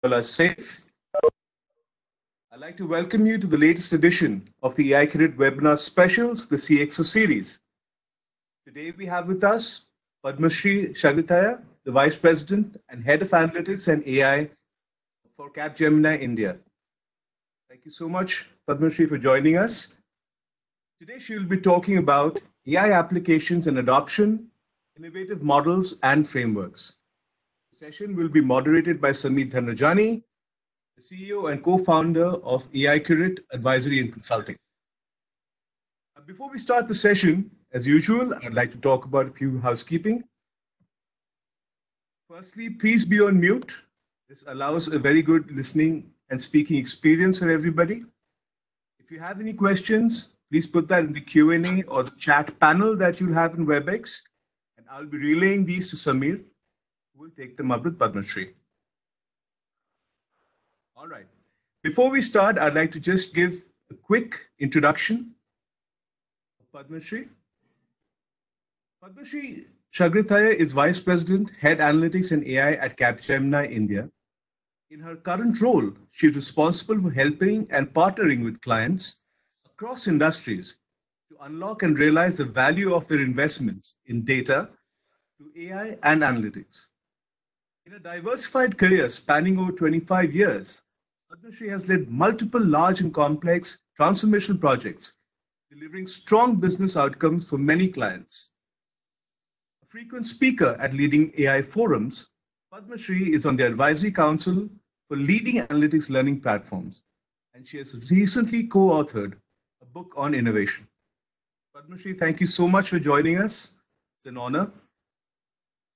all are safe. I'd like to welcome you to the latest edition of the AI Credit Webinar Specials, the CXO series. Today we have with us Padmashri Shagritaya, the Vice President and Head of Analytics and AI for Capgemini India. Thank you so much, Padmashri, for joining us. Today she will be talking about AI applications and adoption, innovative models and frameworks. The session will be moderated by Samit Dhanrajani, the CEO and co-founder of AI Curate Advisory and Consulting. Before we start the session, as usual, I'd like to talk about a few housekeeping. Firstly, please be on mute. This allows a very good listening and speaking experience for everybody. If you have any questions, please put that in the Q&A or the chat panel that you'll have in WebEx, and I'll be relaying these to Samir, who will take them up with Padmashri. All right. Before we start, I'd like to just give a quick introduction of Padmashri. Padmashri Shagritaya is Vice President, Head Analytics and AI at Capgemini India. In her current role, she is responsible for helping and partnering with clients across industries to unlock and realize the value of their investments in data through AI and analytics. In a diversified career spanning over 25 years, Padmashri has led multiple large and complex transformational projects, delivering strong business outcomes for many clients. A frequent speaker at leading AI forums, Padmashri is on the advisory council for leading analytics learning platforms, and she has recently co-authored a book on innovation. Padmashri, thank you so much for joining us. It's an honor.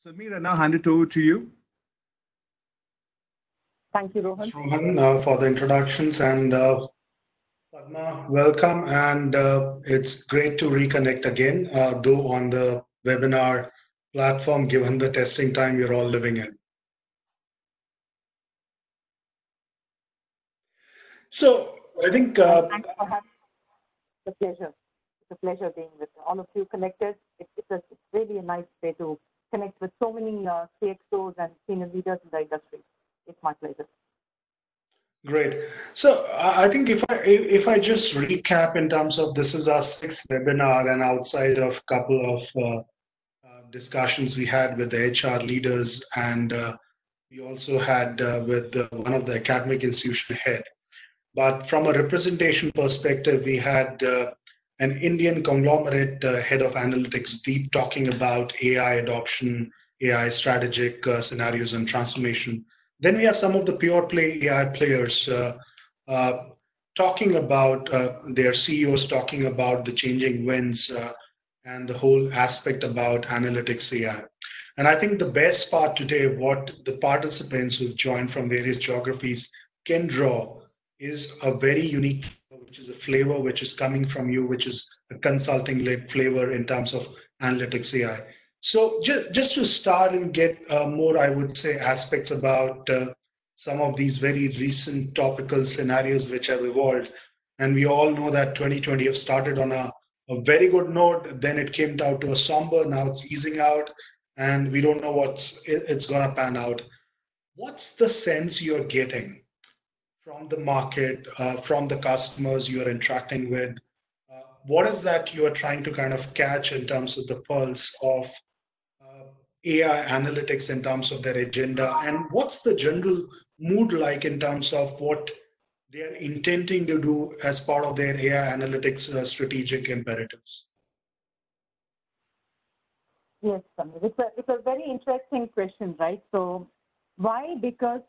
Samir, I now hand it over to you. Thank you, Rohan. Thanks, Rohan, for the introductions, and Padma, welcome. And it's great to reconnect again, though on the webinar platform, given the testing time you're all living in. So I think thanks for having the pleasure. It's a pleasure being with all of you connected. It's really a nice way to connect with so many CXOs and senior leaders in the industry. It's my pleasure. Great. So I think if I just recap in terms of this is our sixth webinar, and outside of a couple of discussions we had with the HR leaders, and we also had with one of the academic institution head. But from a representation perspective, we had an Indian conglomerate head of analytics, Deep, talking about AI adoption, AI strategic scenarios and transformation. Then we have some of the pure play AI players talking about their CEOs talking about the changing winds and the whole aspect about analytics AI. And I think the best part today, what the participants who've joined from various geographies can draw is a very unique, which is a flavor which is coming from you, which is a consulting-led flavor in terms of analytics AI. So just to start and get more, I would say, aspects about some of these very recent topical scenarios which have evolved. And we all know that 2020 have started on a very good note. Then it came down to a somber. Now it's easing out. And we don't know it's going to pan out. What's the sense you're getting from the market, from the customers you're interacting with? What is that you are trying to kind of catch in terms of the pulse of AI analytics in terms of their agenda, and what's the general mood like in terms of what they are intending to do as part of their AI analytics strategic imperatives? Yes, Samir. It's a very interesting question, right? So why? Because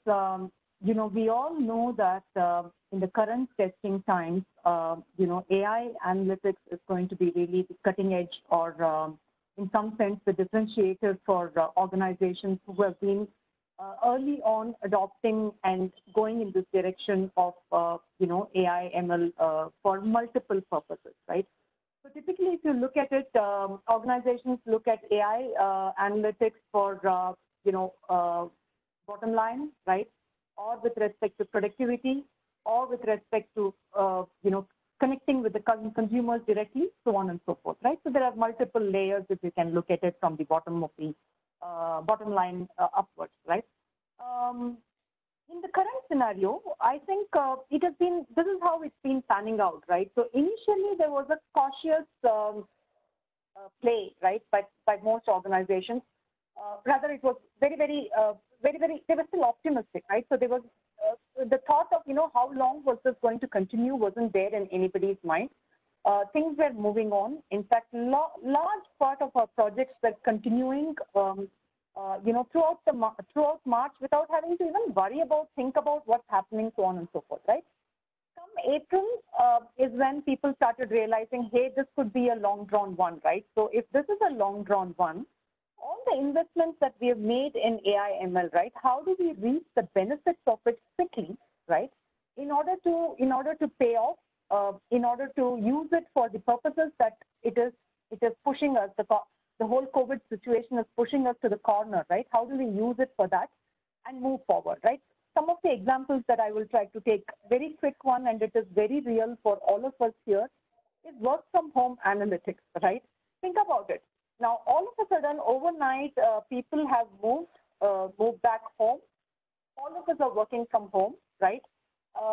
we all know that in the current testing times, AI analytics is going to be really cutting edge, or in some sense, the differentiator for organizations who have been early on adopting and going in this direction of, AI, ML for multiple purposes, right? So typically, if you look at it, organizations look at AI analytics for, bottom line, right? Or with respect to productivity, or with respect to, connecting with the consumers directly, so on and so forth, right? So there are multiple layers if you can look at it from the bottom of the bottom line upwards, right? In the current scenario, I think this is how it's been panning out, right? So initially there was a cautious play, right, by most organizations. Rather, it was very, they were still optimistic, right? So there was the thought of, how long was this going to continue wasn't there in anybody's mind. Things were moving on. In fact, large part of our projects were continuing, throughout March without having to even think about what's happening, so on and so forth, right? Come April is when people started realizing, hey, this could be a long drawn one, right? So if this is a long drawn one, all the investments that we have made in AI ML, right? How do we reap the benefits of it quickly, right? In order to pay off, in order to use it for the purposes that it is pushing us. The whole COVID situation is pushing us to the corner, right? How do we use it for that and move forward, right? Some of the examples that I will try to take, very quick one, and it is very real for all of us here, is work from home analytics, right? Think about it. Now, all of a sudden, overnight, people have moved back home. All of us are working from home, right?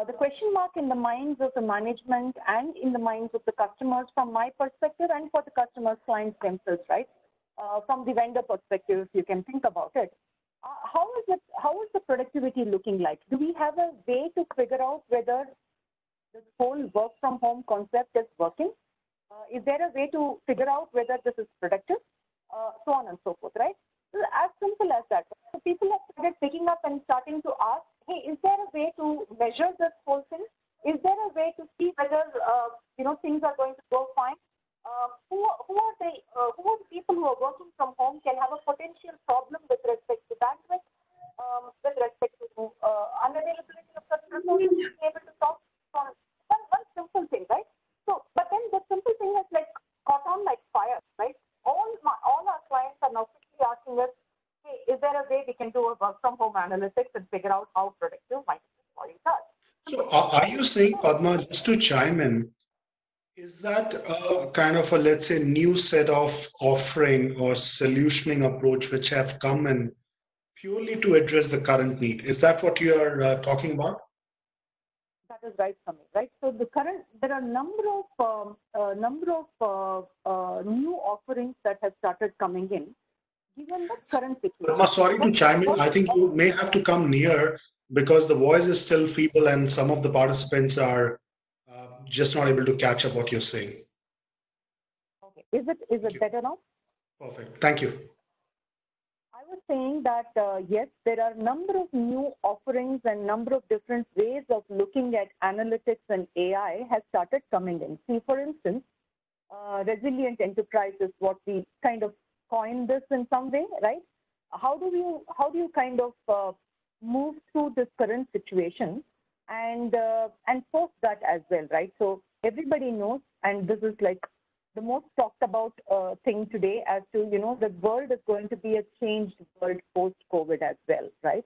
The question mark in the minds of the management and in the minds of the customers, from my perspective, and for the customers, clients themselves, right? From the vendor perspective, if you can think about it. How is the productivity looking like? Do we have a way to figure out whether this whole work from home concept is working? Is there a way to figure out whether this is productive? So on and so forth, right? So as simple as that. So people have started picking up and starting to ask, hey, is there a way to measure this whole thing? Is there a way to see whether things are going to go fine? Who are the people who are working from home can have a potential problem with respect to bandwidth, with respect to unavailability of such resources, being able to talk on one simple thing, right? So, but then the simple thing has caught on like fire, right? All our clients are now quickly asking us, hey, is there a way we can do a work from home analytics and figure out how productive my employees are? So are you saying, Padma, just to chime in, is that a kind of a, let's say, new set of offering or solutioning approach which have come in purely to address the current need? Is that what you are talking about? That is right, Samir, right? So there are a number of new offerings that have started coming in, given the current situation. Padma, sorry to chime in. I think you may have to come near because the voice is still feeble and some of the participants are just not able to catch up what you're saying. Okay. Is it better now? Perfect. Thank you. I was saying that, yes, there are a number of new offerings and number of different ways of looking at analytics and AI has started coming in. See, for instance, resilient enterprise is what we kind of coined this in some way, right? How do you kind of move through this current situation and post that as well, right? So everybody knows, and this is like the most talked about thing today, as to, the world is going to be a changed world post-COVID as well, right?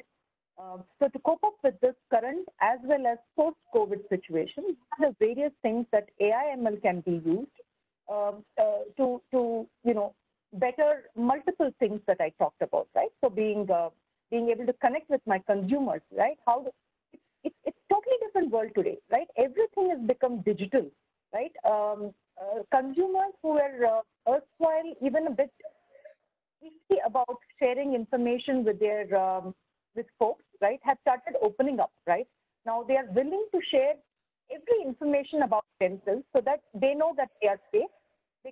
So to cope up with this current as well as post-COVID situation, there are various things that AI/ML can be used to better multiple things that I talked about, right? So being able to connect with my consumers, right? It's totally different world today, right? Everything has become digital, right? Consumers who were erstwhile even a bit risky about sharing information with their with folks, right, have started opening up, right? Now they are willing to share every information about themselves so that they know that they are safe. They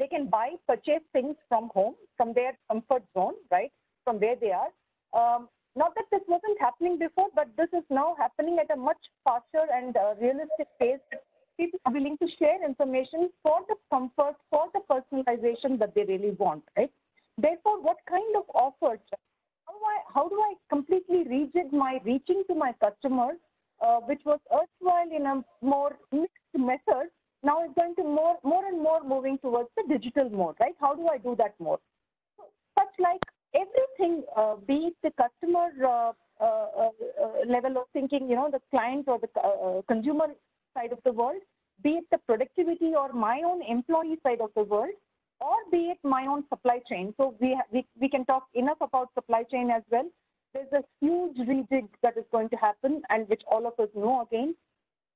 can purchase things from home, from their comfort zone, right, from where they are. Not that this wasn't happening before, but this is now happening at a much faster and realistic pace. People are willing to share information for the comfort, for the personalization that they really want, right? Therefore, what kind of offers? How do I completely rejig my reaching to my customers, which was erstwhile in a more mixed method, now it's going to more and more moving towards the digital mode, right? How do I do that more? So, such like everything, be it the customer level of thinking, the client or the consumer side of the world, be it the productivity or my own employee side of the world, or be it my own supply chain. So we can talk enough about supply chain as well. there's a huge rejig that is going to happen, and which all of us know again,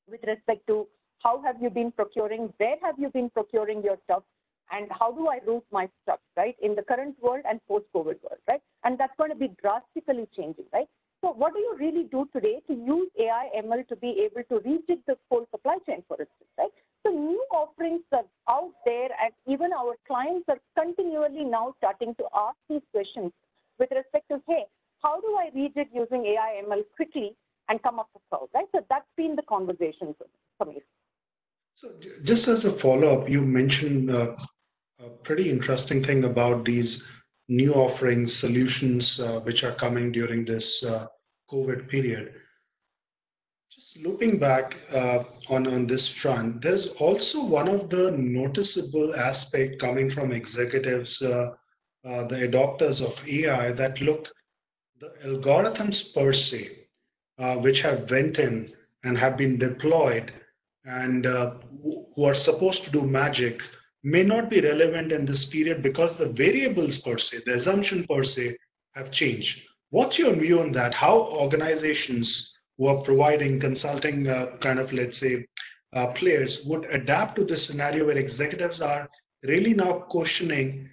with respect to how have you been procuring, where have you been procuring your stuff, and how do I route my stuff, right, in the current world and post-COVID world, right? And that's going to be drastically changing, right? So what do you really do today to use AI, ML to be able to rejig the whole supply chain, for instance, right? So new offerings are out there, and even our clients are continually now starting to ask these questions with respect to, hey, how do I rejig using AI, ML quickly and come up with cloud, right? So that's been the conversation for me. So just as a follow-up, you mentioned a pretty interesting thing about these new offerings, solutions which are coming during this COVID period. Just looping back on this front, there's also one of the noticeable aspect coming from executives, the adopters of AI, that look, the algorithms per se, which have went in and have been deployed and who are supposed to do magic may not be relevant in this period because the variables per se, the assumption per se, have changed. What's your view on that? How organizations who are providing consulting kind of, let's say, players would adapt to this scenario where executives are really now questioning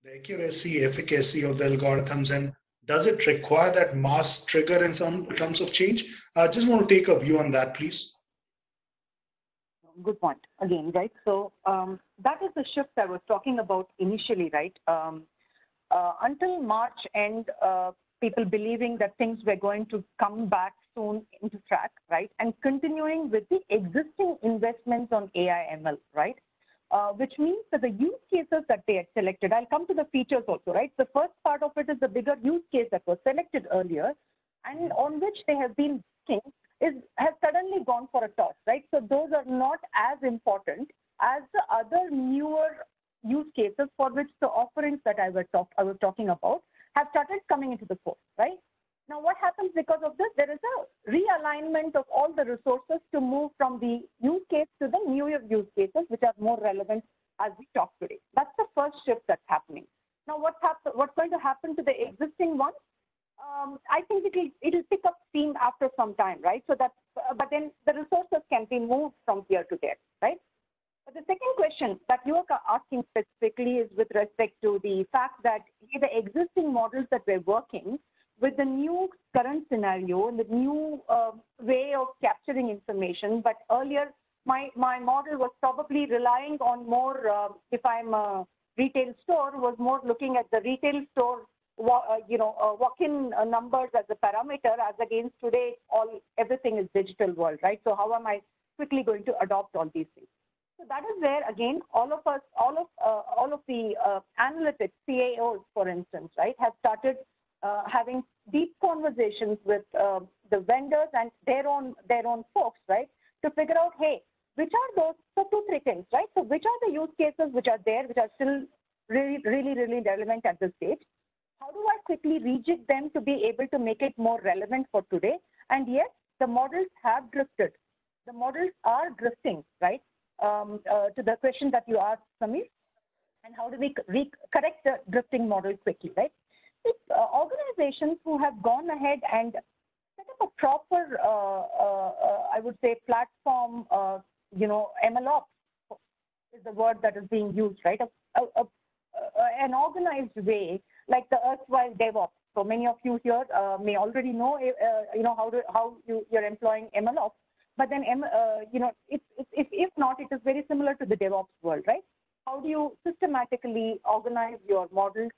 the accuracy, efficacy of the algorithms, and does it require that mass trigger in some terms of change? I just want to take a view on that, please. Good point again, right? So that is the shift I was talking about initially, right? Until March end, people believing that things were going to come back soon into track, right? And continuing with the existing investments on AI ML, right? Which means that the use cases that they had selected, I'll come to the features also, right? The first part of it is the bigger use case that was selected earlier and on which they have been working has suddenly gone for a toss, right? So those are not as important as the other newer use cases for which the offerings that I was talking about have started coming into the fore, right? Now, what happens because of this? There is a realignment of all the resources to move from the use case to the newer use cases, which are more relevant as we talk today. That's the first shift that's happening. Now, what's going to happen to the existing ones? I think it'll pick up steam after some time, right? So that's, but then the resources can be moved from here to there, right? But the second question that you are asking specifically is with respect to the fact that the existing models that we're working with the new current scenario and the new way of capturing information, but earlier my model was probably relying on more, if I'm a retail store, was more looking at the retail store walk-in numbers as a parameter, as against today everything is digital world, right? So how am I quickly going to adopt all these things? So that is where again all of the analytics CAOs, for instance, right, have started having deep conversations with the vendors and their own folks, right, to figure out, hey, which are those? So two, three things, right? So which are the use cases which are there, which are still really relevant at this stage? How do I quickly rejig them to be able to make it more relevant for today? And yes, the models have drifted. The models are drifting, right? To the question that you asked, Samir, and how do we correct the drifting model quickly, right? It's organizations who have gone ahead and set up a proper, I would say, platform, MLOps is the word that is being used, right? An organized way, like the erstwhile DevOps. So many of you here may already know, how you're employing MLOps. But then, if not, it is very similar to the DevOps world, right? How do you systematically organize your models?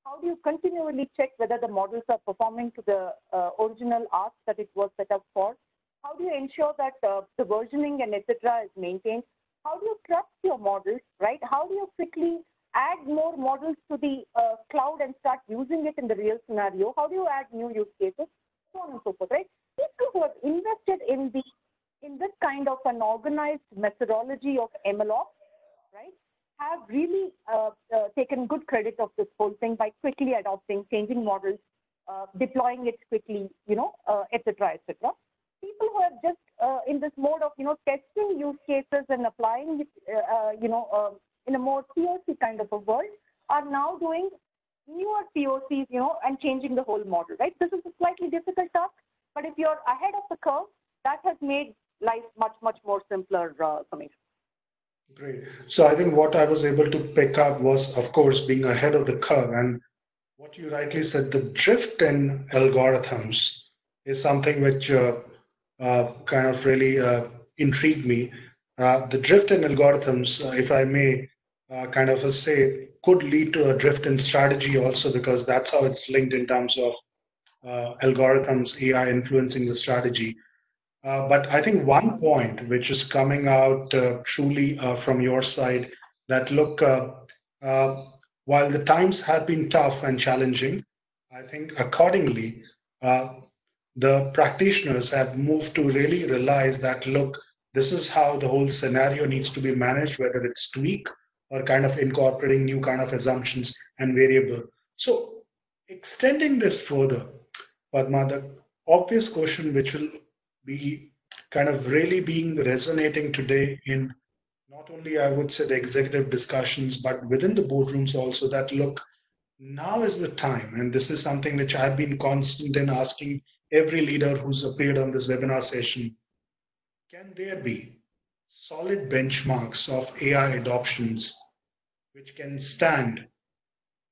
How do you continually check whether the models are performing to the original ask that it was set up for? How do you ensure that the versioning and etc. is maintained? How do you trust your models, right? How do you quickly add more models to the cloud and start using it in the real scenario? How do you add new use cases? So on and so forth, right? People who have invested in this kind of an organized methodology of MLOps, right, have really taken good credit of this whole thing by quickly adopting, changing models, deploying it quickly, et cetera, et cetera. People who are just in this mode of, testing use cases and applying it, in a more POC kind of a world are now doing newer newer POCs, and changing the whole model, right? This is a slightly difficult task, but if you're ahead of the curve, that has made life much, much more simpler, Samir. Great. So I think what I was able to pick up was, of course, being ahead of the curve. And what you rightly said, the drift in algorithms is something which kind of really intrigued me. The drift in algorithms, if I may kind of say, could lead to a drift in strategy also, because that's how it's linked in terms of algorithms, AI influencing the strategy. But I think one point which is coming out truly from your side, that look, uh, while the times have been tough and challenging, I think accordingly, uh, the practitioners have moved to really realize that, look, this is how the whole scenario needs to be managed, whether it's tweak or kind of incorporating new kind of assumptions and variable. So extending this further, Padma, the obvious question which will be kind of really being resonating today in not only, I would say, the executive discussions, but within the boardrooms also, that look, now is the time. And this is something which I've been constant in asking every leader who's appeared on this webinar session. Can there be solid benchmarks of AI adoptions which can stand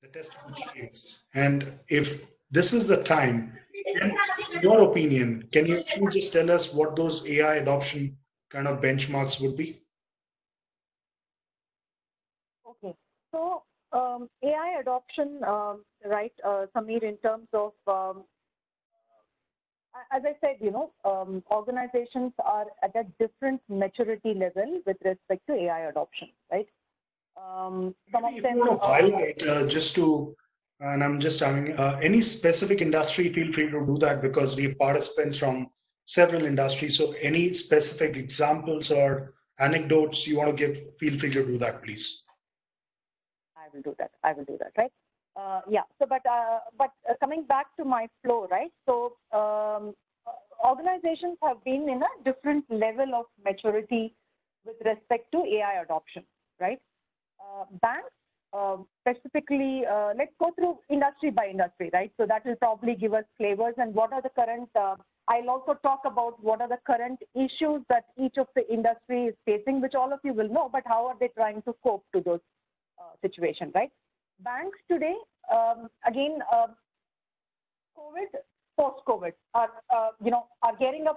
the test of decades? And if this is the time, in your opinion, can you actually just tell us what those AI adoption kind of benchmarks would be? Okay. So AI adoption, right, Samir, in terms of, as I said, organizations are at a different maturity level with respect to AI adoption, right? Some Maybe of if you them, want to highlight just to, and I'm just having any specific industry, feel free to do that, because we have participants from several industries. So any specific examples or anecdotes you want to give, feel free to do that, please. I will do that. I will do that, right? Yeah. So, but coming back to my flow, right? So, organizations have been in a different level of maturity with respect to AI adoption, right? Banks, specifically, let's go through industry by industry, right? So that will probably give us flavors and what are the current. I'll also talk about what are the current issues that each of the industry is facing, which all of you will know, but how are they trying to cope to those situation, right? Banks today, again, COVID, post-COVID, are gearing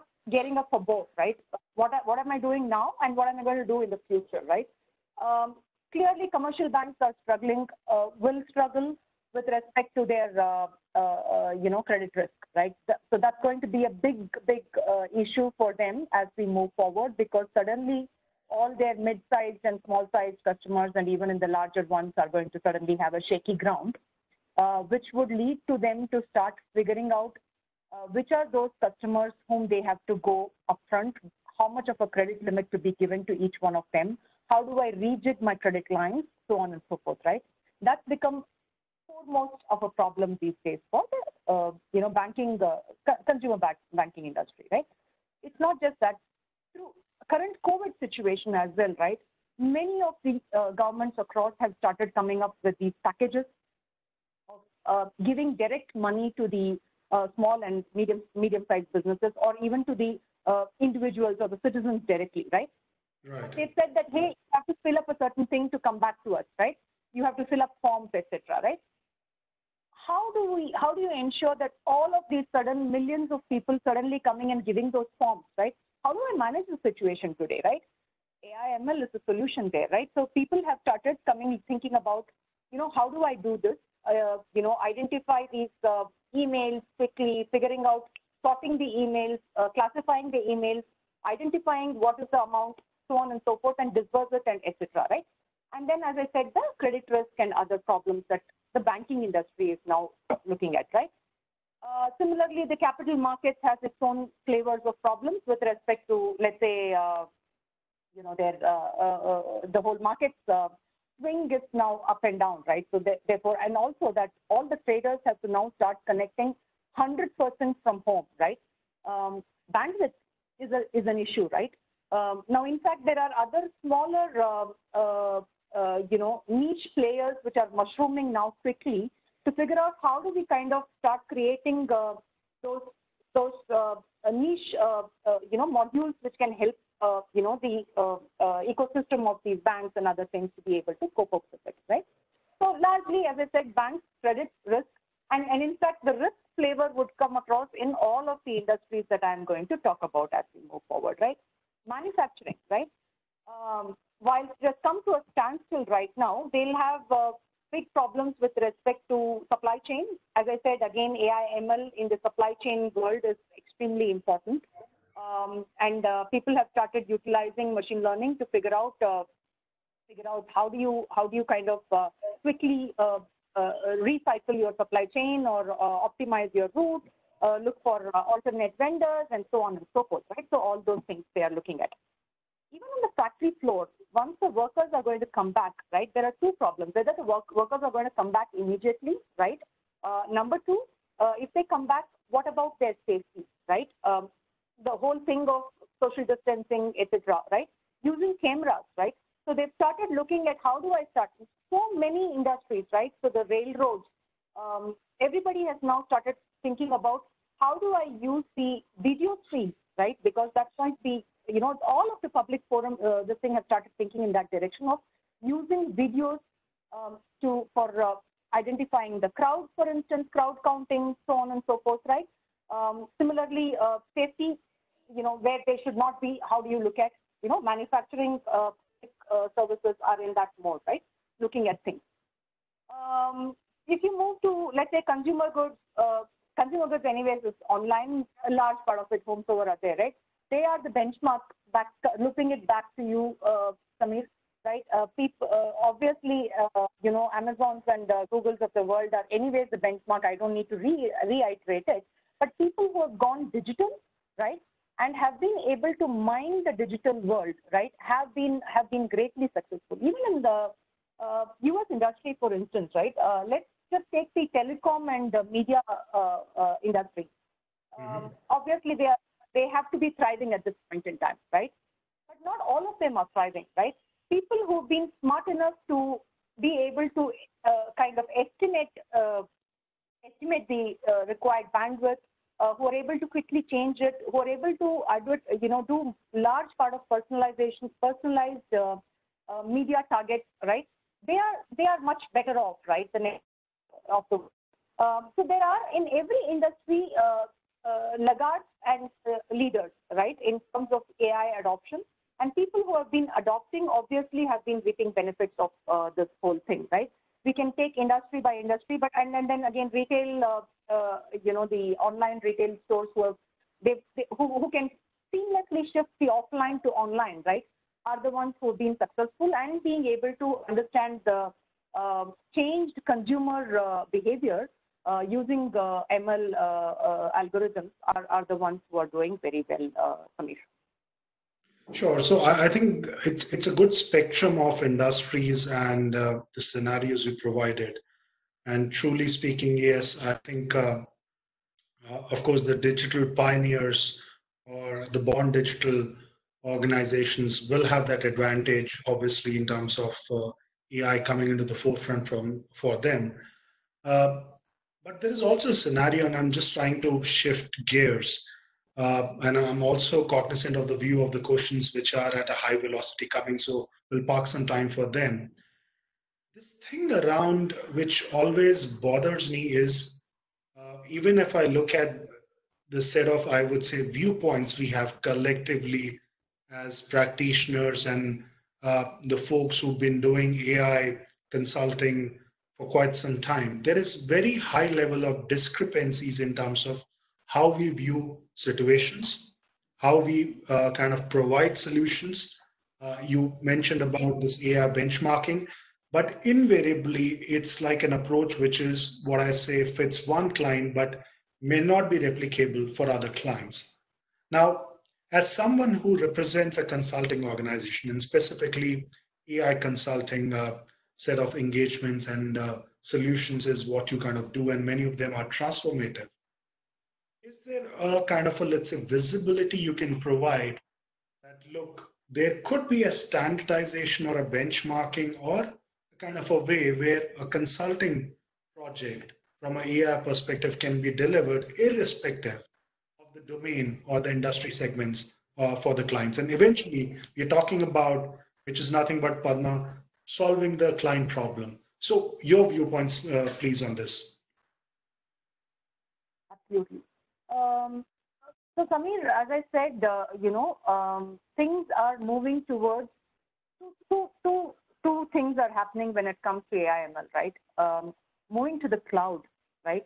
up for both, right? What am I doing now, and what am I going to do in the future, right? Clearly, commercial banks are struggling, will struggle with respect to their credit risk, right? So that's going to be a big issue for them as we move forward, because suddenly all their mid-sized and small-sized customers, and even in the larger ones, are going to suddenly have a shaky ground, which would lead to them to start figuring out which are those customers whom they have to go upfront, how much of a credit limit to be given to each one of them, how do I rejig my credit lines, so on and so forth, right? That's become foremost of a problem these days for the banking, consumer banking industry, right? It's not just that. Through current COVID situation as well, right? Many of the governments across have started coming up with these packages of giving direct money to the small and medium-sized businesses, or even to the individuals or the citizens directly, right? Right. They've said that, hey, you have to fill up a certain thing to come back to us, right? You have to fill up forms, etc., right? How do you ensure that all of these sudden millions of people suddenly coming and giving those forms, right? How do I manage the situation today, right? AI/ML is a solution there, right? So people have started thinking about, how do I do this? Identify these emails quickly, figuring out, sorting the emails, classifying the emails, identifying what is the amount, so on and so forth, and disburse it, and etc., right? And then, as I said, the credit risk and other problems that the banking industry is now looking at, right? Similarly, the capital markets has its own flavors of problems with respect to, let's say, the whole markets swing is now up and down, right? So therefore, and also that all the traders have to now start connecting 100% from home, right? Bandwidth is an issue, right? Now, in fact, there are other smaller, niche players which are mushrooming now quickly, to figure out how do we kind of start creating those niche modules which can help the ecosystem of these banks and other things to be able to cope up with it, right? So largely, as I said, banks, credit, risk, and in fact, the risk flavor would come across in all of the industries that I'm going to talk about as we move forward, right? Manufacturing, right? While it has come to a standstill right now, they'll have big problems with respect to supply chain. As I said, again, AI, ML in the supply chain world is extremely important. And people have started utilizing machine learning to figure out how do you kind of quickly recycle your supply chain or optimize your route, look for alternate vendors, and so on and so forth, right? So all those things they are looking at. Even on the factory floor, once the workers are going to come back, right, there are two problems. Whether the workers are going to come back immediately, right? Number two, if they come back, what about their safety, right? The whole thing of social distancing, etc., right? Using cameras, right? So they've started looking at how do I start? So many industries, right? So the railroads, everybody has now started thinking about how do I use the video stream, right? Because that's going to be, all of the public forum, this thing has started thinking in that direction of using videos for identifying the crowd, for instance, crowd counting, so on and so forth, right? Similarly, safety, where they should not be, how do you look at, manufacturing services are in that mode, right? Looking at things. If you move to, let's say, consumer goods anyways is online, a large part of it, homes over are there, right? They are the benchmark, looping it back to you, Samir, right? Obviously, Amazons and Googles of the world are anyways the benchmark. I don't need to reiterate it. But people who have gone digital, right, and have been able to mine the digital world, right, have been greatly successful. Even in the U.S. industry, for instance, right, let's just take the telecom and the media industry. Obviously, they have to be thriving at this point in time, right? But not all of them are thriving, right? People who've been smart enough to be able to kind of estimate the required bandwidth, who are able to quickly change it, who are able to do large part of personalization, personalized media targets, right? They are much better off, right? So there are in every industry laggards and leaders, right, in terms of AI adoption. And people who have been adopting obviously have been reaping benefits of this whole thing, right? We can take industry by industry, but and then again retail, the online retail stores who can seamlessly shift the offline to online, right, are the ones who have been successful and being able to understand the changed consumer behavior using ML algorithms are the ones who are doing very well, Samir. Sure. So I think it's a good spectrum of industries and the scenarios you provided. And truly speaking, yes, I think, of course, the digital pioneers or the born digital organizations will have that advantage, obviously, in terms of AI coming into the forefront for them. But there is also a scenario, and I'm just trying to shift gears. And I'm also cognizant of the view of the questions which are at a high velocity coming, so we'll park some time for them. This thing around which always bothers me is, even if I look at the set of, I would say, viewpoints we have collectively as practitioners and the folks who've been doing AI consulting for quite some time, there is very high level of discrepancies in terms of how we view situations, how we kind of provide solutions. You mentioned about this AI benchmarking, but invariably it's like an approach which is what I say fits one client, but may not be replicable for other clients. Now, as someone who represents a consulting organization and specifically AI consulting set of engagements and solutions is what you kind of do, and many of them are transformative. Is there a kind of a, let's say, visibility you can provide that, look, there could be a standardization or a benchmarking or a kind of a way where a consulting project from an AI perspective can be delivered irrespective of the domain or the industry segments for the clients. And eventually, we're talking about, which is nothing but Padma, solving the client problem. So, your viewpoints, please, on this. Absolutely. So, Samir, as I said, things are moving towards two things are happening when it comes to AI/ML, right? Moving to the cloud, right?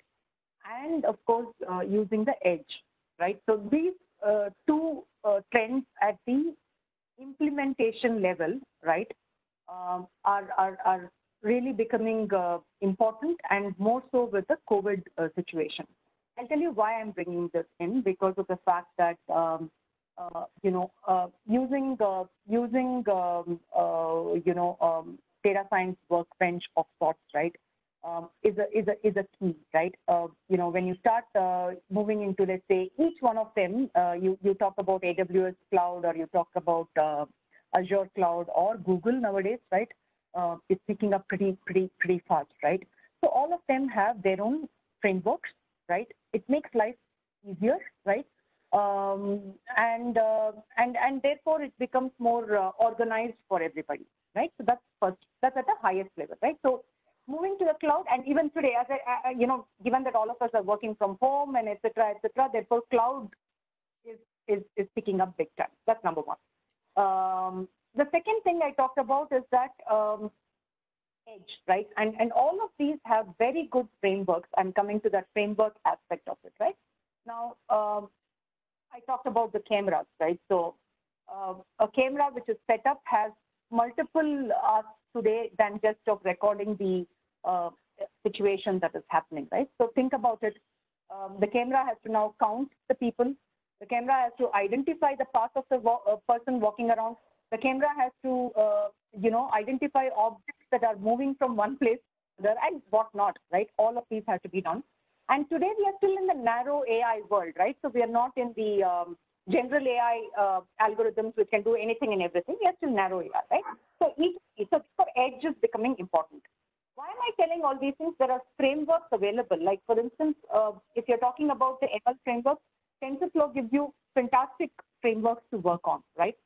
And of course, using the edge, right? So these two trends at the implementation level, right, are really becoming important, and more so with the COVID situation. I'll tell you why I'm bringing this in, because of the fact that data science workbench of sorts, right, is a key, right? When you start moving into, let's say, each one of them, you talk about AWS cloud, or you talk about Azure cloud, or Google nowadays, right? It's picking up pretty fast, right? So all of them have their own frameworks, right? It makes life easier, right? And therefore it becomes more organized for everybody, right? So that's first. That's at the highest level, right? So moving to the cloud, and even today, as given that all of us are working from home and etc., therefore cloud is picking up big time. That's number one. The second thing I talked about is that edge, right? And all of these have very good frameworks. I'm coming to that framework aspect of it, right? Now, I talked about the cameras, right? So a camera which is set up has multiple asks today than just of recording the situation that is happening, right? So think about it. The camera has to now count the people. The camera has to identify the path of the person walking around. The camera has to, identify objects that are moving from one place to another and whatnot, right? All of these have to be done. And today we are still in the narrow AI world, right? So we are not in the general AI algorithms which can do anything and everything. We are still narrow AI, right? So for edge is becoming important. Why am I telling all these things? There are frameworks available. Like, for instance, if you're talking about the ML framework, TensorFlow gives you fantastic frameworks to work on, right?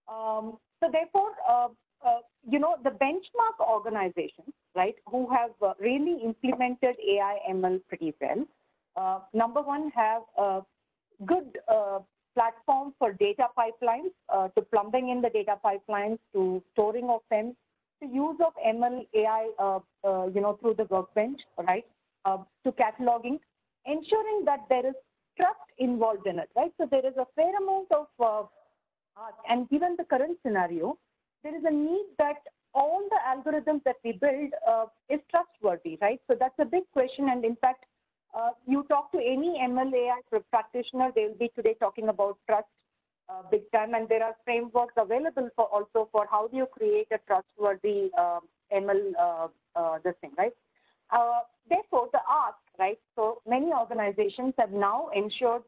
So therefore, the benchmark organizations, right, who have really implemented AI ML pretty well, number one, have a good platform for data pipelines, to plumbing in the data pipelines, to storing of them, to use of ML AI, through the workbench, right, to cataloging, ensuring that there is trust involved in it, right? So there is a fair amount of and given the current scenario, there is a need that all the algorithms that we build is trustworthy, right? So that's a big question. And in fact, you talk to any ML AI practitioner, they will be today talking about trust big time. And there are frameworks available for how do you create a trustworthy ML this thing, right? Therefore, the ask, right? So many organizations have now ensured.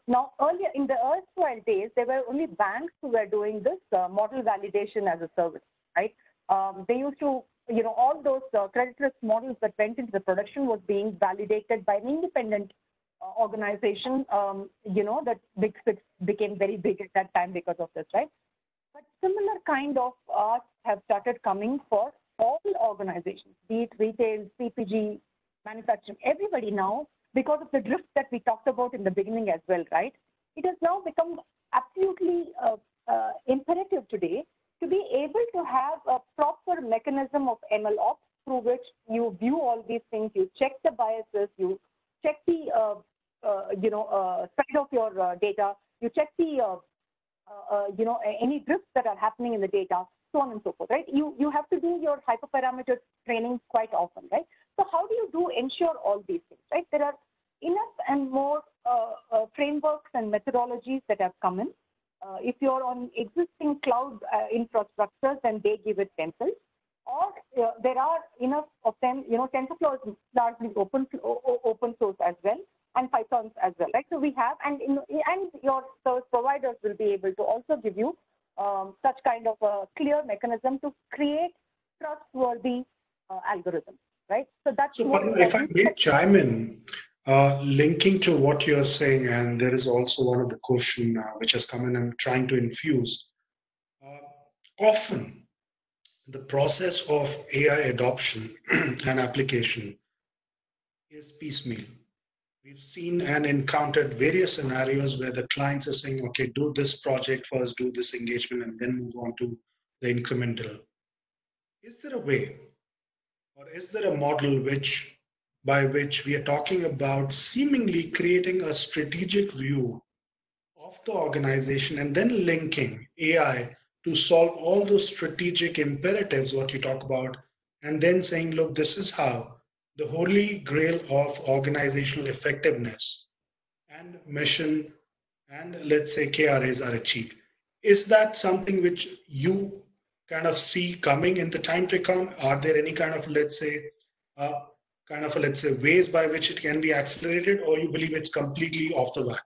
Now, earlier in the erstwhile days, there were only banks who were doing this model validation as a service, right? They used to, all those credit risk models that went into the production was being validated by an independent organization. That Big Six became very big at that time because of this, right? But similar kind of have started coming for all organizations, be it retail, CPG, manufacturing, everybody now. Because of the drift that we talked about in the beginning as well, right? It has now become absolutely imperative today to be able to have a proper mechanism of ML ops through which you view all these things, you check the biases, you check the spread of your data, you check the any drifts that are happening in the data, so on and so forth, right? You have to do your hyperparameter training quite often, right? So how do you ensure all these things, right? There are enough and more frameworks and methodologies that have come in. If you're on existing cloud infrastructures, then they give it themselves. Or there are enough of them, TensorFlow is largely open source as well, and Python as well, right? So we have, and your service providers will be able to also give you such kind of a clear mechanism to create trustworthy algorithms. right? So that's So, what Padma, if I may chime in, linking to what you're saying, and there is also one of the question which has come in and trying to infuse. Often, the process of AI adoption and application is piecemeal. We've seen and encountered various scenarios where the clients are saying, okay, do this project first, do this engagement, and then move on to the incremental. Is there a way, or is there a model by which we are talking about seemingly creating a strategic view of the organization and then linking AI to solve all those strategic imperatives, what you talk about, and then saying, look, this is how the holy grail of organizational effectiveness and mission and let's say KRAs are achieved. Is that something which you kind of see coming in the time to come? Are there any kind of, let's say, uh, ways by which it can be accelerated, or you believe it's completely off the whack?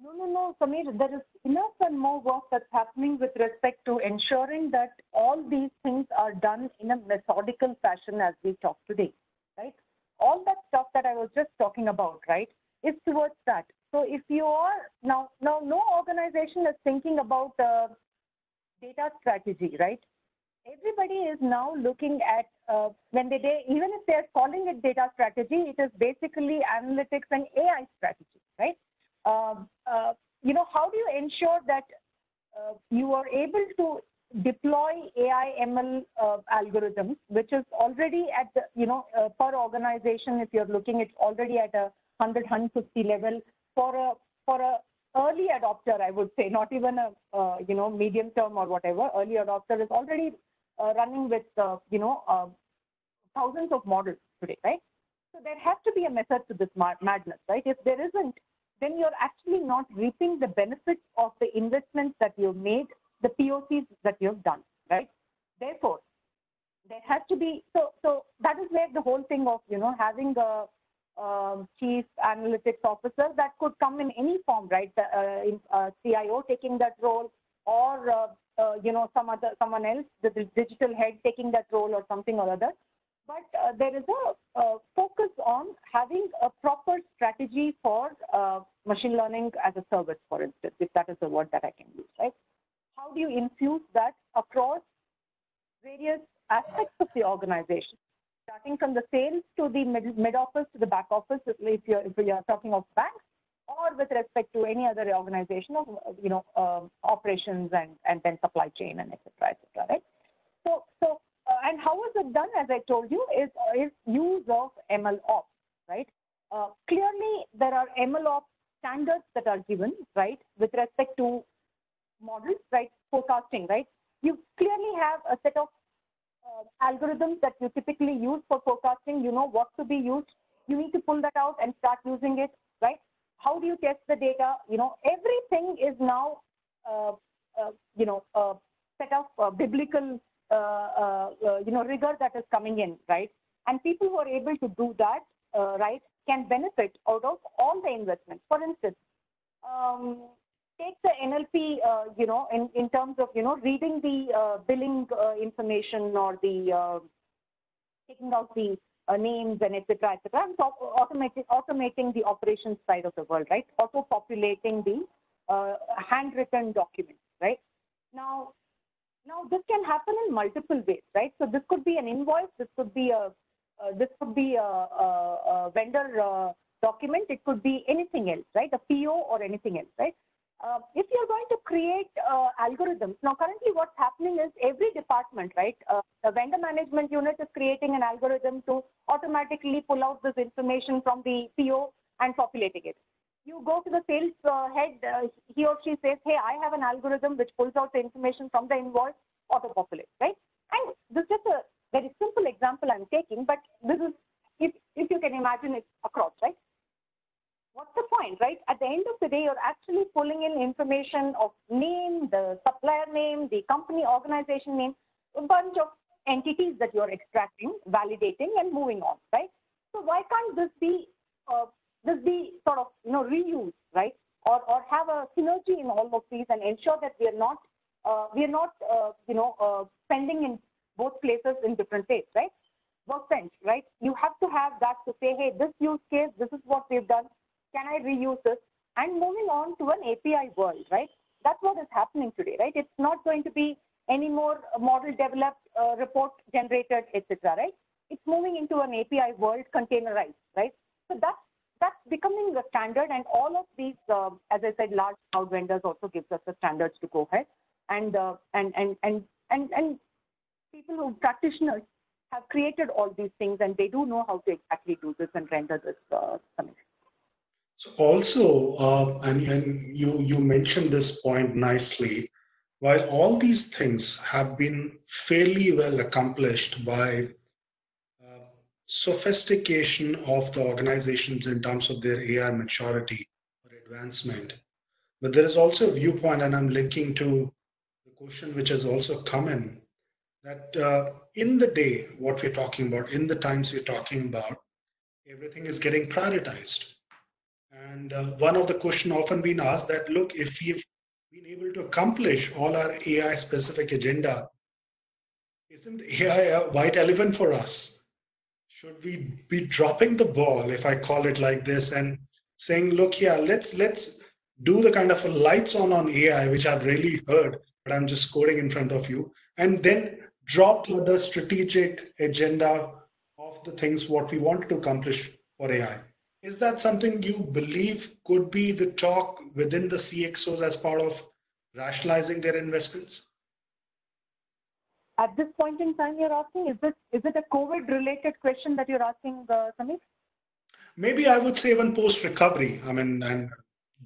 No, Samir, there is enough and more work that's happening with respect to ensuring that all these things are done in a methodical fashion as we talk today, right? All that stuff that I was just talking about, right, is towards that. So if you are, now no organization is thinking about data strategy, right? Everybody is now looking at, when even if they're calling it data strategy, it is basically analytics and AI strategy, right? How do you ensure that you are able to deploy AI ML algorithms, which is already at the, per organization, if you're looking, it's already at a 100, 150 level for a early adopter, I would say, not even a, medium term or whatever. Early adopter is already running with, thousands of models today, right? So there has to be a method to this madness, right? If there isn't, then you're actually not reaping the benefits of the investments that you've made, the POCs that you've done, right? Therefore, there has to be, so that is where the whole thing of, having a chief analytics officer that could come in any form, right? CIO taking that role, or, someone else, the digital head taking that role or something or other. But there is a focus on having a proper strategy for machine learning as a service, for instance, if that is the word that I can use, right? How do you infuse that across various aspects of the organization, starting from the sales to the mid office to the back office, if you're talking of banks, or with respect to any other organization of operations and then supply chain and et cetera, right? So and how is it done? As I told you, is use of ML ops, right? Clearly, there are ML ops standards that are given, right, with respect to models, right, forecasting, right? You clearly have a set of algorithms that you typically use for forecasting. You know what to be used. You need to pull that out and start using it, right? How do you test the data? Everything is now, set of biblical rigor that is coming in, right? And people who are able to do that, right, can benefit out of all the investments. For instance, take the NLP, in terms of, reading the billing information or the taking out the names and et cetera, and automating the operations side of the world, right? Also populating the handwritten documents, right? Now this can happen in multiple ways, right? So this could be an invoice, this could be a vendor document, it could be anything else, right? A PO or anything else, right? If you're going to create algorithms, now currently what's happening is every department, right? The vendor management unit is creating an algorithm to automatically pull out this information from the PO and populating it. You go to the sales head, he or she says, hey, I have an algorithm which pulls out the information from the invoice, auto-populate, right? And this is just a very simple example I'm taking, but this is, if you can imagine it across, right? What's the point, right? At the end of the day, you're actually pulling in information of name, the supplier name, the company organization name, a bunch of entities that you're extracting, validating, and moving on, right? So why can't this be sort of reused, right? Or have a synergy in all of these and ensure that we are not spending in both places in different ways, right? workbench, right? You have to have that to say, hey, this use case, this is what we've done. Can I reuse this? And moving on to an API world, right? That's what is happening today, right? It's not going to be any more model developed, report generated, etc., right? It's moving into an API world, containerized, right? So that's becoming the standard, and all of these, as I said, large cloud vendors also gives us the standards to go ahead, and people who practitioners have created all these things, and they do know how to exactly do this and render this something. So also, and you mentioned this point nicely. While all these things have been fairly well accomplished by sophistication of the organizations in terms of their AI maturity or advancement, but there is also a viewpoint, and I'm linking to the question which has also come in, that in the day, what we're talking about, in the times we're talking about, everything is getting prioritized. And one of the question often been asked that, look, if we've been able to accomplish all our AI specific agenda, isn't AI a white elephant for us? Should we be dropping the ball, if I call it like this, and saying, look, yeah, let's do the kind of a lights on AI, which I've really heard, but I'm just coding in front of you, and then drop the strategic agenda of the things what we want to accomplish for AI. Is that something you believe could be the talk within the CXOs as part of rationalizing their investments? At this point in time, you're asking, is it a COVID-related question that you're asking, Samir? Maybe I would say even post-recovery. I mean, and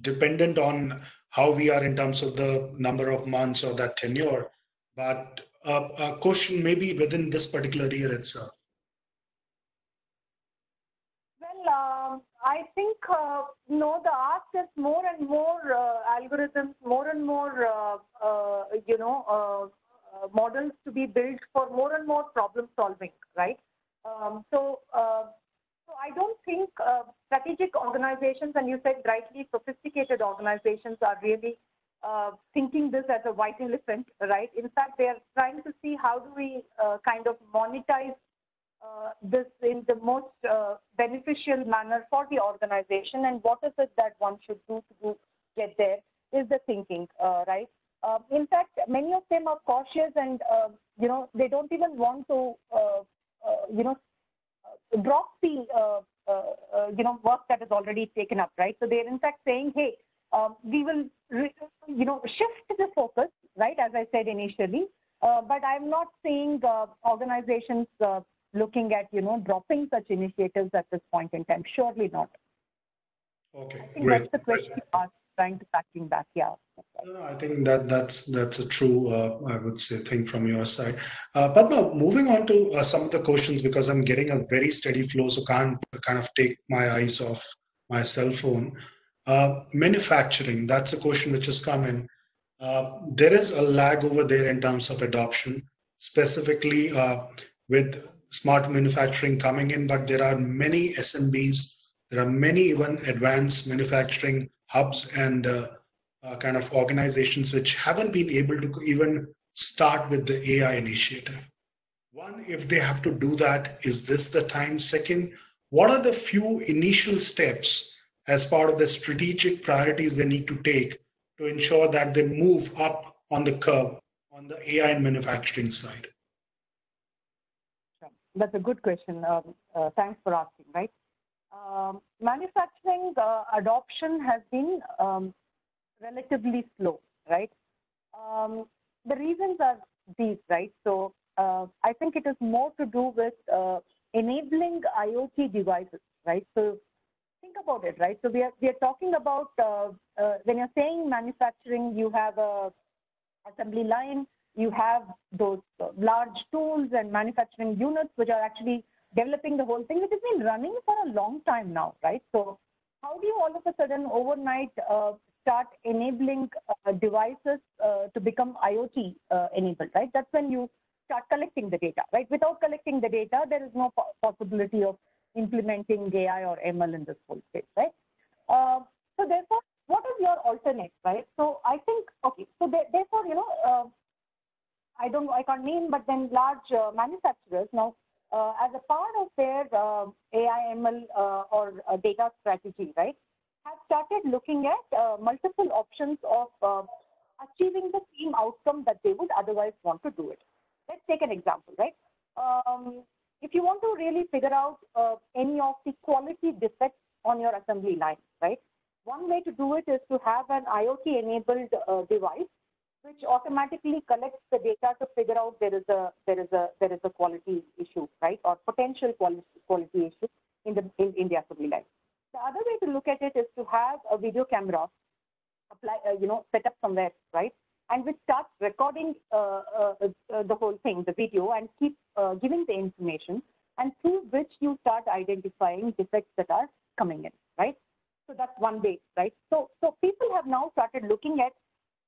dependent on how we are in terms of the number of months or that tenure, but a question maybe within this particular year itself. Well, I think, no, the ask is more and more algorithms, more and more, models to be built for more and more problem solving, right? So I don't think strategic organizations, and you said rightly, sophisticated organizations are really thinking this as a white elephant, right? In fact, they are trying to see how do we kind of monetize this in the most beneficial manner for the organization, and what is it that one should do to get there is the thinking, right? In fact, many of them are cautious, and they don't even want to drop the work that is already taken up, right? So they're in fact saying, hey, we will shift the focus, right, as I said initially, but I'm not seeing organizations looking at dropping such initiatives at this point in time. Surely not. Okay, I think great. that's the question you asked, trying to packing back. Yeah. No, I think that's a true, I would say, thing from your side. Padma, moving on to some of the questions, because I'm getting a very steady flow, so can't kind of take my eyes off my cell phone. Manufacturing, that's a question which has come in. There is a lag over there in terms of adoption, specifically with smart manufacturing coming in, but there are many SMBs, there are many even advanced manufacturing hubs and kind of organizations which haven't been able to even start with the AI initiative. One, if they have to do that, is this the time? Second, what are the few initial steps as part of the strategic priorities they need to take to ensure that they move up on the curve on the AI and manufacturing side? That's a good question. Thanks for asking, right? Manufacturing adoption has been relatively slow, right? The reasons are these, right? So I think it is more to do with enabling IoT devices, right? So think about it, right? So we are talking about when you're saying manufacturing, you have a assembly line, you have those large tools and manufacturing units which are actually developing the whole thing, which has been running for a long time now, right? So how do you all of a sudden overnight start enabling devices to become IoT enabled, right? That's when you start collecting the data, right? Without collecting the data, there is no possibility of implementing AI or ML in this whole space, right? So therefore, what is your alternate, right? So I think, okay, so therefore, I can't name, but then large manufacturers now, as a part of their AI/ML or data strategy, right, have started looking at multiple options of achieving the same outcome that they would otherwise want to do it. Let's take an example, right? If you want to really figure out any of the quality defects on your assembly line, right? One way to do it is to have an IoT-enabled device which automatically collects the data to figure out there is a quality issue, right, or potential quality issue in the assembly line. The other way to look at it is to have a video camera set up somewhere, right, and which starts recording the whole thing, the video, and keep giving the information, and through which you start identifying defects that are coming in, right? So that's one way, right? So people have now started looking at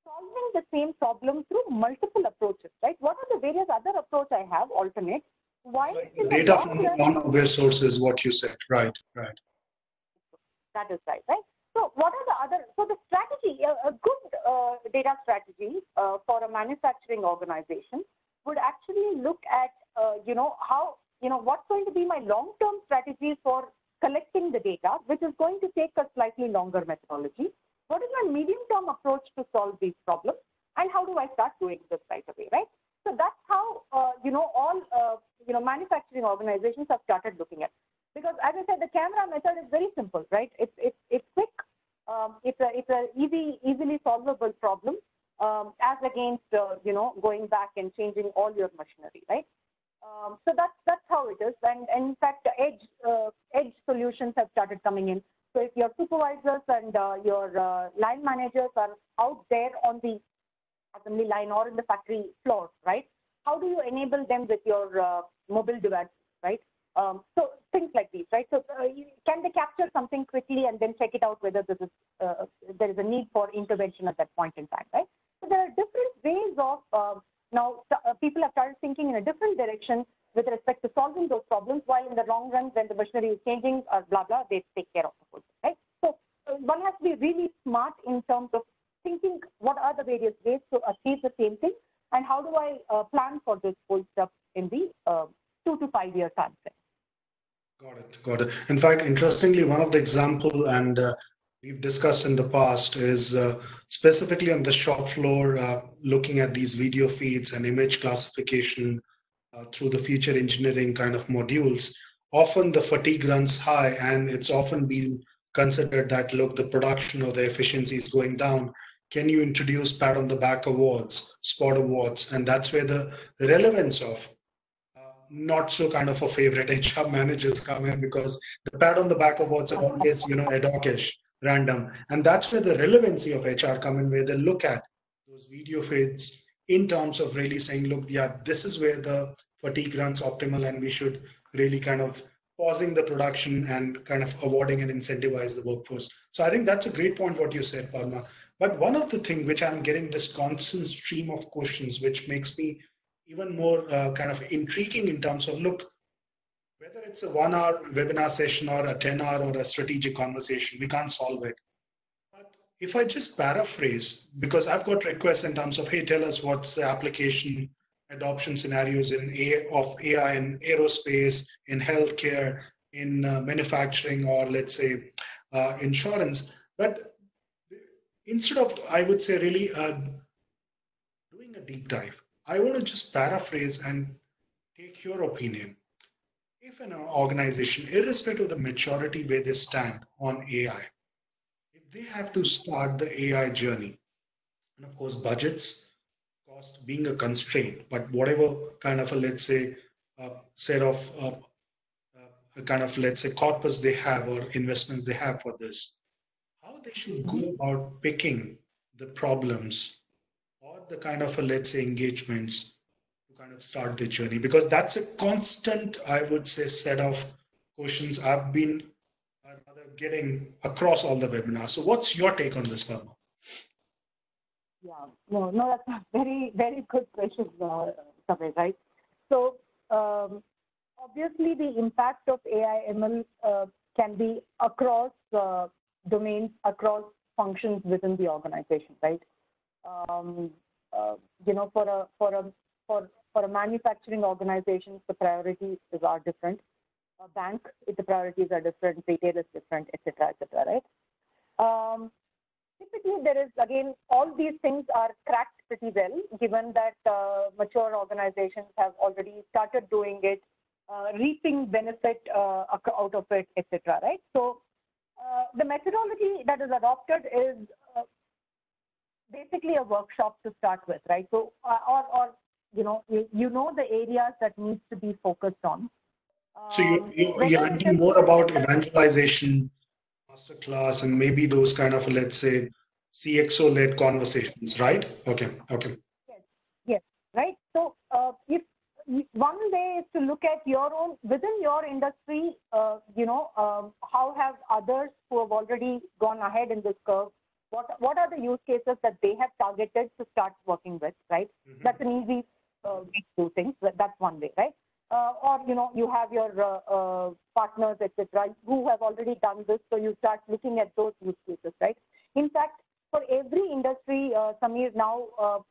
solving the same problem through multiple approaches, right? What are the various other approach I have, alternate? Why like data from the non-obvious sources, what you said, right? That is right, right? So what are the other, so the strategy, a good data strategy for a manufacturing organization would actually look at, what's going to be my long-term strategy for collecting the data, which is going to take a slightly longer methodology. What is my medium-term approach to solve these problems? And how do I start doing this right away, right? So that's how, manufacturing organizations have started looking at. Because as I said, the camera method is very simple, right? It's quick. It's a easily solvable problem as against going back and changing all your machinery, right? So that's how it is. And in fact, edge solutions have started coming in. So if your supervisors and your line managers are out there on the assembly line or in the factory floor, right? How do you enable them with your mobile device, right? So things like these, right? So can they capture something quickly and then check it out whether there is a need for intervention at that point in time, right? So there are different ways of now people have started thinking in a different direction with respect to solving those problems, while in the long run, when the machinery is changing or blah, blah, they take care of the whole thing, right? So one has to be really smart in terms of thinking what are the various ways to achieve the same thing, and how do I plan for this whole stuff in the 2 to 5 year time frame. Got it. In fact, interestingly, one of the example, and we've discussed in the past, is specifically on the shop floor, looking at these video feeds and image classification through the feature engineering kind of modules. Often the fatigue runs high, and it's often been considered that, look, the production or the efficiency is going down. Can you introduce pat on the back awards, spot awards? And that's where the relevance of not so kind of a favorite HR managers come in, because the pat on the back awards are always, ad hocish, random. And that's where the relevancy of HR come in, where they look at those video feeds in terms of really saying, look, yeah, this is where the fatigue runs optimal, and we should really kind of pausing the production and kind of awarding and incentivize the workforce. So I think that's a great point what you said, Parma. But one of the things which I'm getting this constant stream of questions, which makes me even more kind of intriguing in terms of, look, whether it's a 1 hour webinar session or a 10-hour or a strategic conversation, we can't solve it. But if I just paraphrase, because I've got requests in terms of, hey, tell us what's the application adoption scenarios of AI in aerospace, in healthcare, in manufacturing, or let's say insurance. But instead of, I would say, really doing a deep dive, I want to just paraphrase and take your opinion. If an organization, irrespective of the maturity where they stand on AI, if they have to start the AI journey, and of course, budgets, cost being a constraint, but whatever kind of a, let's say, set of kind of, let's say, corpus they have or investments they have for this, how they should go about picking the problems or the kind of, let's say, engagements to kind of start the journey, because that's a constant, I would say, set of questions I've been rather getting across all the webinars. So what's your take on this, Parma? Yeah, no, that's a very, very good question, Samir, right? So obviously the impact of AI/ML can be across domains, across functions within the organization, right? For For a manufacturing organization, the priorities are different. A bank, the priorities are different. Retail is different, etc., right? Typically, there is, again, all these things are cracked pretty well, given that mature organizations have already started doing it, reaping benefit out of it, etc., right? So the methodology that is adopted is basically a workshop to start with, right? So, or you know the areas that needs to be focused on. So you're thinking more about evangelization, masterclass, and maybe those kind of, let's say, CXO-led conversations, right? Okay. Yes, right. So if one way is to look at your own, within your industry, how have others who have already gone ahead in this curve, what are the use cases that they have targeted to start working with, right? Mm-hmm. That's an easy way to do things. That's one way, right? Or you have your partners, etc., who have already done this, so you start looking at those use cases, right? In fact, for every industry, Samir, now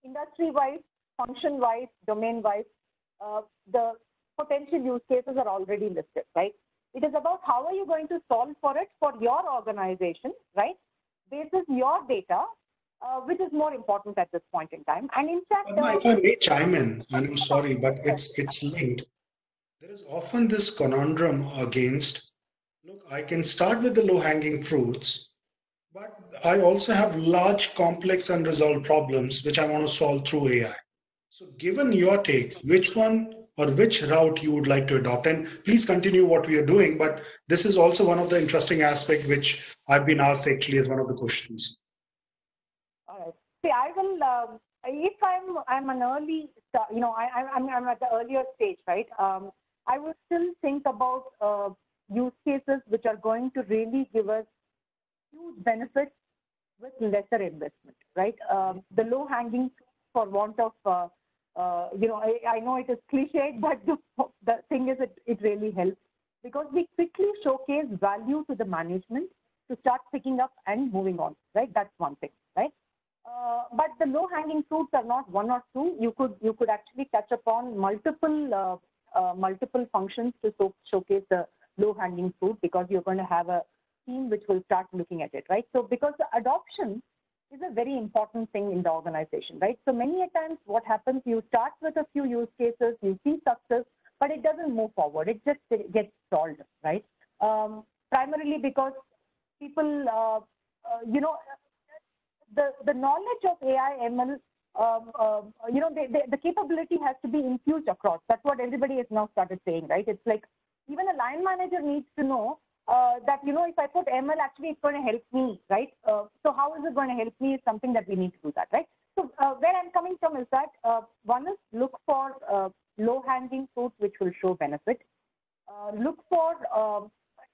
industry-wise, function-wise, domain-wise, the potential use cases are already listed, right? It is about how are you going to solve for it for your organization, right? This is your data, which is more important at this point in time. And in fact, if I may chime in, and I'm sorry, but it's linked. There is often this conundrum against, look, I can start with the low-hanging fruits, but I also have large, complex, unresolved problems which I want to solve through AI. So given your take, which one or which route you would like to adopt? And please continue what we are doing, but this is also one of the interesting aspects which I've been asked actually as one of the questions. All right. See, I will, if I'm an early, I'm at the earlier stage, right? I would still think about use cases which are going to really give us huge benefits with lesser investment, right? The low-hanging for want of, I know it is cliched, but the thing is it really helps because we quickly showcase value to the management to start picking up and moving on, right? That's one thing, right? But the low-hanging fruits are not one or two. You could actually touch upon multiple functions to showcase the low-hanging fruit because you're going to have a team which will start looking at it, right? So because the adoption is a very important thing in the organization, right? So many a times what happens, you start with a few use cases, you see success, but it doesn't move forward. It just gets stalled, right? Primarily because people, the knowledge of AI, ML, the capability has to be infused across. That's what everybody has now started saying, right? It's like even a line manager needs to know that, if I put ML, actually it's going to help me, right? So how is it going to help me is something that we need to do that, right? So where I'm coming from is that one is look for low-hanging fruits which will show benefit. Look for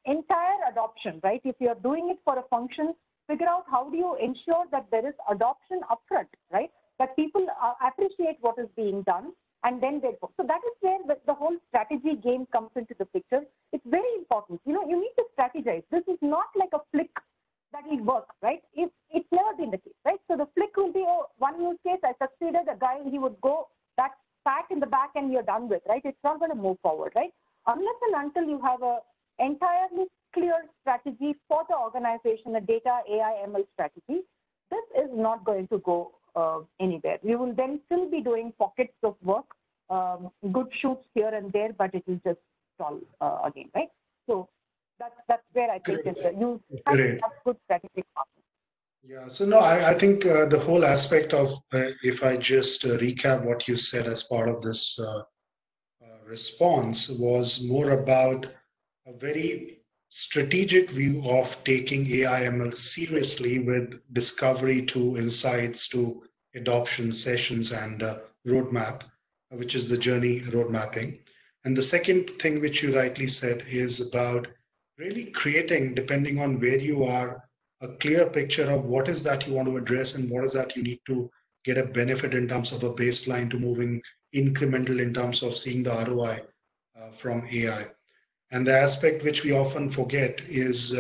entire adoption, right? If you're doing it for a function, figure out how do you ensure that there is adoption upfront, right? That people appreciate what is being done and then they go. So that is where the whole strategy game comes into the picture. It's very important. You need to strategize. This is not like a flick that will work, right? It's never been the case, right? So the flick will be, one use case, I succeeded, a guy, he would go, that pat in the back and you're done with, right? It's not going to move forward, right? Unless and until you have a entirely clear strategy for the organization, a data, AI, ML strategy, this is not going to go anywhere. We will then still be doing pockets of work, good shoots here and there, but it will just stall again, right? So that's where I think you have to have good strategic partners. Yeah, so no, I think the whole aspect of, if I just recap what you said as part of this response was more about a very strategic view of taking AI ML seriously with discovery to insights to adoption sessions and roadmap, which is the journey road mapping. And the second thing which you rightly said is about really creating, depending on where you are, a clear picture of what is that you want to address and what is that you need to get a benefit in terms of a baseline to moving incremental in terms of seeing the ROI from AI. And the aspect which we often forget is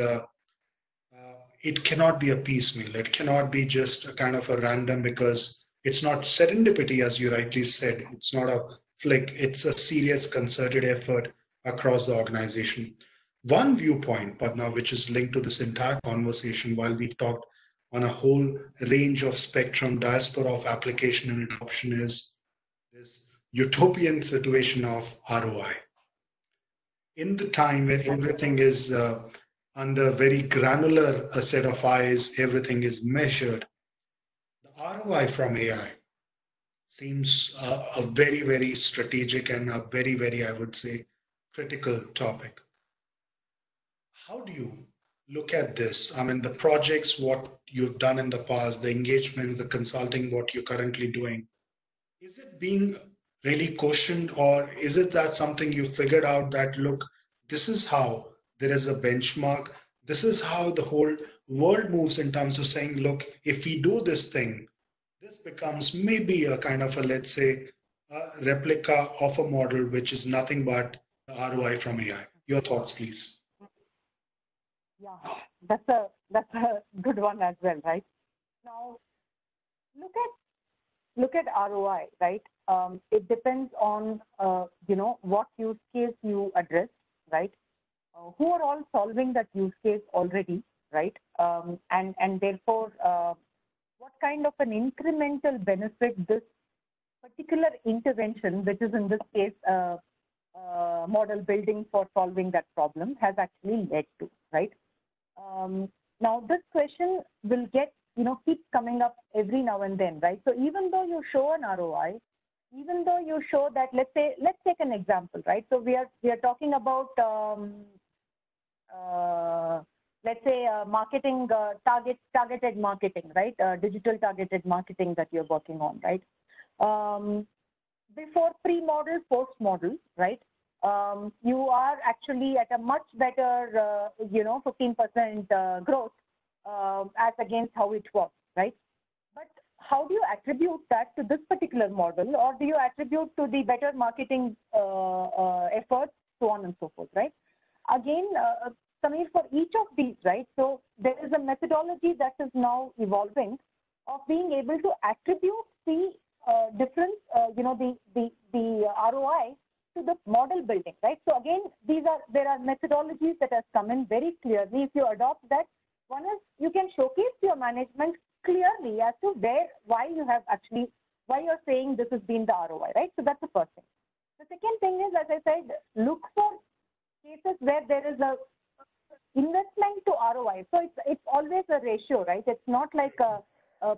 it cannot be a piecemeal. It cannot be just a kind of a random because It's not serendipity, as you rightly said. It's not a flick. It's a serious, concerted effort across the organization. One viewpoint, Padma, which is linked to this entire conversation, while we've talked on a whole range of spectrum, diaspora of application and adoption, is this utopian situation of ROI. In the time where everything is under very granular a set of eyes, everything is measured, the ROI from AI seems a very, very strategic and a very, very, I would say, critical topic. How do you look at this? I mean, the projects, what you've done in the past, the engagements, the consulting, what you're currently doing, is it being really cautioned, or is it that something you figured out that, look, this is how there is a benchmark, this is how the whole world moves in terms of saying, look, if we do this thing, this becomes maybe a kind of a, let's say, a replica of a model which is nothing but the ROI from AI. Your thoughts, please. Yeah, that's a good one as well, right? Now, look at ROI, right? It depends on what use case you address, right? Who are all solving that use case already, right? And therefore, what kind of an incremental benefit this particular intervention, which is in this case model building for solving that problem, has actually led to, right? Now, this question will keep coming up every now and then, right? So even though you show an ROI, even though you show that, let's take an example, right? So we are talking about, let's say, marketing, targeted marketing, right? Digital targeted marketing that you're working on, right? Before pre-model, post-model, right? You are actually at a much better, 15% growth as against how it was, right? But how do you attribute that to this particular model, or do you attribute to the better marketing efforts, so on and so forth, right? Again, Samir, for each of these, right? So there is a methodology that is now evolving of being able to attribute the difference, the ROI to the model building, right? So again, there are methodologies that have come in very clearly. If you adopt that, one is you can showcase your management clearly as to why you're saying this has been the ROI, right? So that's the first thing. The second thing is, as I said, look for cases where there is a investment to ROI. So it's always a ratio, right? It's not like a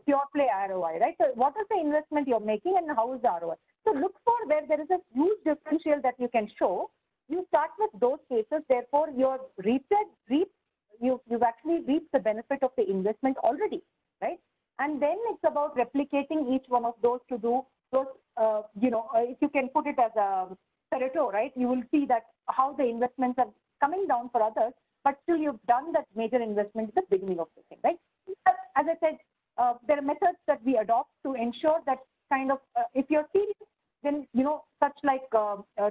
pure play ROI, right? So what is the investment you're making and how is the ROI? So look for where there is a huge differential that you can show. You start with those cases. Therefore, you've actually reaped the benefit of the investment already, right? And then it's about replicating each one of those to do those. If you can put it as a Pareto, right? You will see that how the investments are coming down for others, but still you've done that major investment at the beginning of the thing, right? As I said, there are methods that we adopt to ensure that kind of, if you're serious, then, such like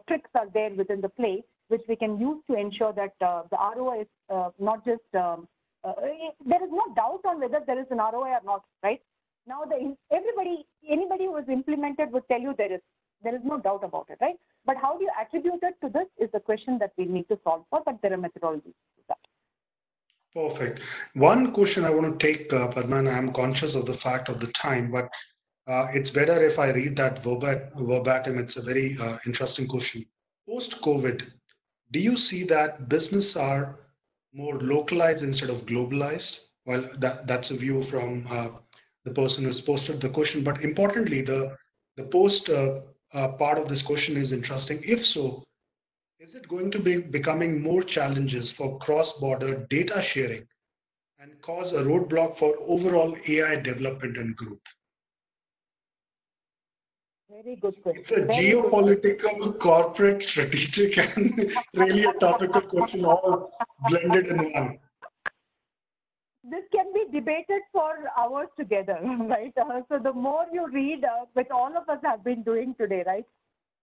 tricks are there within the play, which we can use to ensure that the ROI is not just, there is no doubt on whether there is an ROI or not, right? Now, anybody who is implemented would tell you there is no doubt about it, right? But how do you attribute it to this is the question that we need to solve for, but there are methodologies to that. Perfect. One question I want to take, Padma, and I'm conscious of the fact of the time, but it's better if I read that verbatim. It's a very interesting question. Post-COVID, do you see that business are more localized instead of globalized? Well, that's a view from the person who's posted the question. But importantly, the post part of this question is interesting. If so, is it going to be becoming more challenges for cross-border data sharing and cause a roadblock for overall AI development and growth? Very good question. It's a geopolitical, corporate, strategic, and really a topical question all blended in one. This can be debated for hours together, right? So the more you read, which all of us have been doing today, right?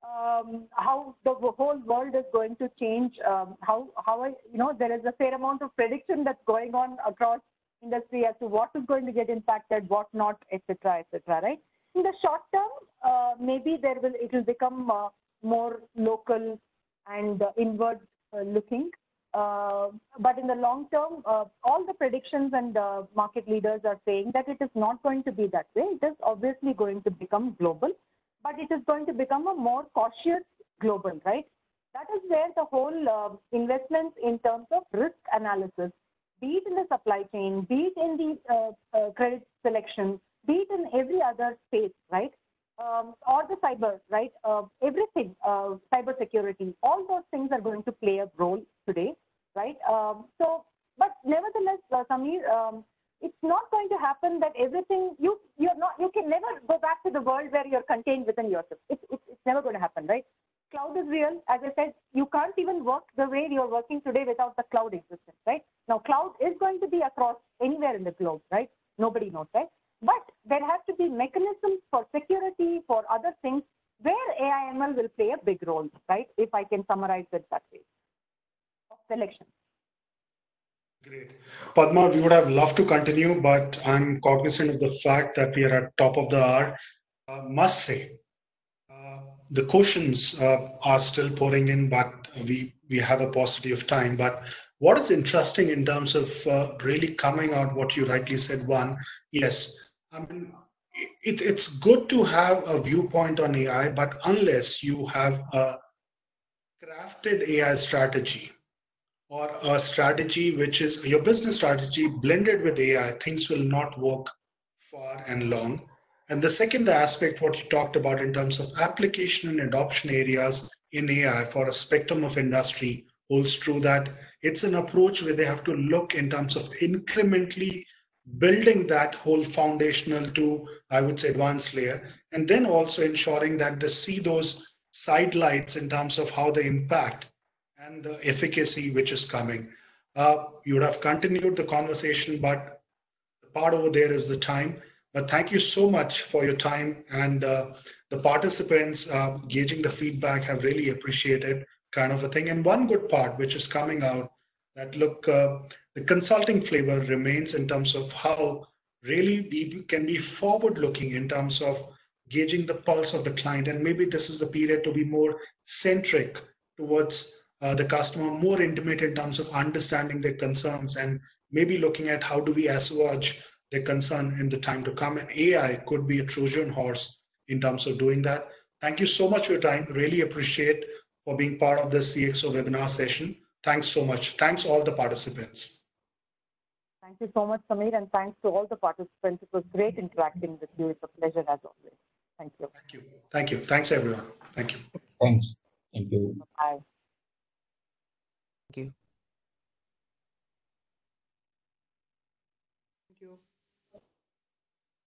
How the whole world is going to change, there is a fair amount of prediction that's going on across industry as to what is going to get impacted, what not, etc., right? In the short term, maybe it will become more local and inward looking. But in the long term, all the predictions and market leaders are saying that it is not going to be that way. It is obviously going to become global, but it is going to become a more cautious global, right? That is where the whole investments in terms of risk analysis, be it in the supply chain, be it in the credit selection, be it in every other space, right? Or the cyber, right? Everything, cyber security, all those things are going to play a role today, right? But nevertheless, Samir, it's not going to happen that everything you can never go back to the world where you're contained within yourself. It's never going to happen, right? Cloud is real. As I said, you can't even work the way you're working today without the cloud existence, right? Now, cloud is going to be across anywhere in the globe, right? Nobody knows, right? But there has to be mechanisms for security, for other things, where AI/ML will play a big role, right? If I can summarize it that way, of selection. Great. Padma, we would have loved to continue, but I'm cognizant of the fact that we are at top of the hour. Must say, the questions are still pouring in, but we have a paucity of time. But what is interesting in terms of really coming out, what you rightly said, one, yes, I mean, it's good to have a viewpoint on AI, but unless you have a crafted AI strategy or a strategy which is your business strategy blended with AI, things will not work far and long. And the second aspect, what you talked about in terms of application and adoption areas in AI for a spectrum of industry holds true, that it's an approach where they have to look in terms of incrementally building that whole foundational to, I would say, advanced layer, and then also ensuring that they see those sidelights in terms of how they impact and the efficacy which is coming. You would have continued the conversation, but the part over there is the time. But thank you so much for your time, and the participants gauging the feedback have really appreciated kind of a thing. And one good part which is coming out, that look, the consulting flavor remains in terms of how really we can be forward looking in terms of gauging the pulse of the client. And maybe this is the period to be more centric towards the customer, more intimate in terms of understanding their concerns, and maybe looking at how do we assuage their concern in the time to come. And AI could be a Trojan horse in terms of doing that. Thank you so much for your time. Really appreciate for being part of this CXO webinar session. Thanks so much. Thanks all the participants. Thank you so much, Samir, and thanks to all the participants. It was great interacting with you. It's a pleasure as always. Thank you. Thank you. Thank you. Thanks, everyone. Thank you. Thanks. Thank you. Bye.